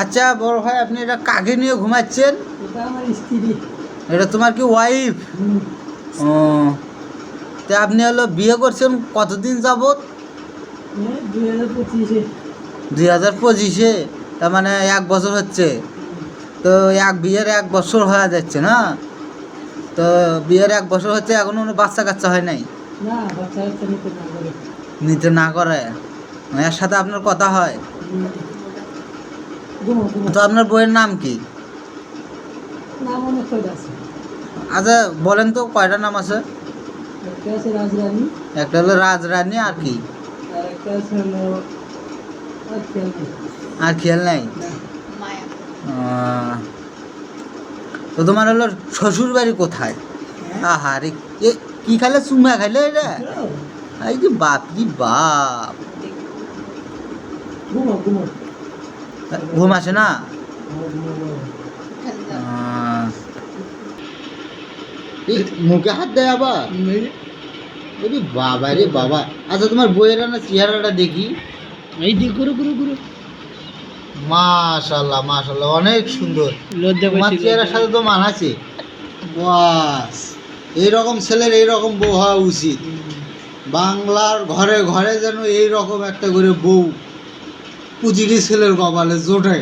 আচ্ছা বড় ভাই, আপনি এটা কাকে নিয়ে ঘুমাচ্ছেন? এটা আমার স্ত্রী। এটা তোমার কি ওয়াইফ? হুম। ও, তা আপনি হলো বিয়ে করছেন কতদিন যাবত? 2025-এ। 2025-এ? তার মানে 1 বছর হচ্ছে। তো বিয়ের 1 বছর হয়ে যাচ্ছে না? তো বিয়ের 1 বছর হচ্ছে, এখনো কোনো বাচ্চা কাচ্চা হয় নাই? না, বাচ্চা কাচ্চা নিতে না করে। নিতে না করে? এর সাথে আপনার কথা হয়? হুম। ঘুমো ঘুমো। তো আপনার বইয়ের নাম কি? নাম অনেক কয়টা আছে। আচ্ছা বলেন তো, কয়টা নাম আছে? একটা আছে রাজরানী, একটা হলো রাজরানী, আর কি? আর একটা আছে হলো আর খেয়াল নেই। আর খেয়াল নাই? না। আহ, তো তোমার হলো শ্বশুর বাড়ি কোথায়? হ্যাঁ? আহারে, এ কি খাইলে? চুমা খাইলে এটা? বুঝলো? এই যে বাপ কি বাপ! ঘুমো ঘুমো। ঘুম আসে না? ঘুমো ঘুমো। আহ, এই মুখে হাত দেয় আবার? ওরে বাবা রে বাবা! আচ্ছা তোমার বইয়ের না চেহারাটা দেখি। এই দিয়ে ঘুরো ঘুরো ঘুরো। মাশাল্লাহ মাশাল্লাহ, অনেক সুন্দর। লজ্জা তোমার পাচ্ছি, চেহারার সাথে তো মানাচ্ছে। বাস, এইরকম ছেলের এইরকম বউ হওয়া উচিত। বাংলার ঘরে ঘরে যেন এইরকম একটা করে বউ প্রতিটি ছেলের কপালে জোটে।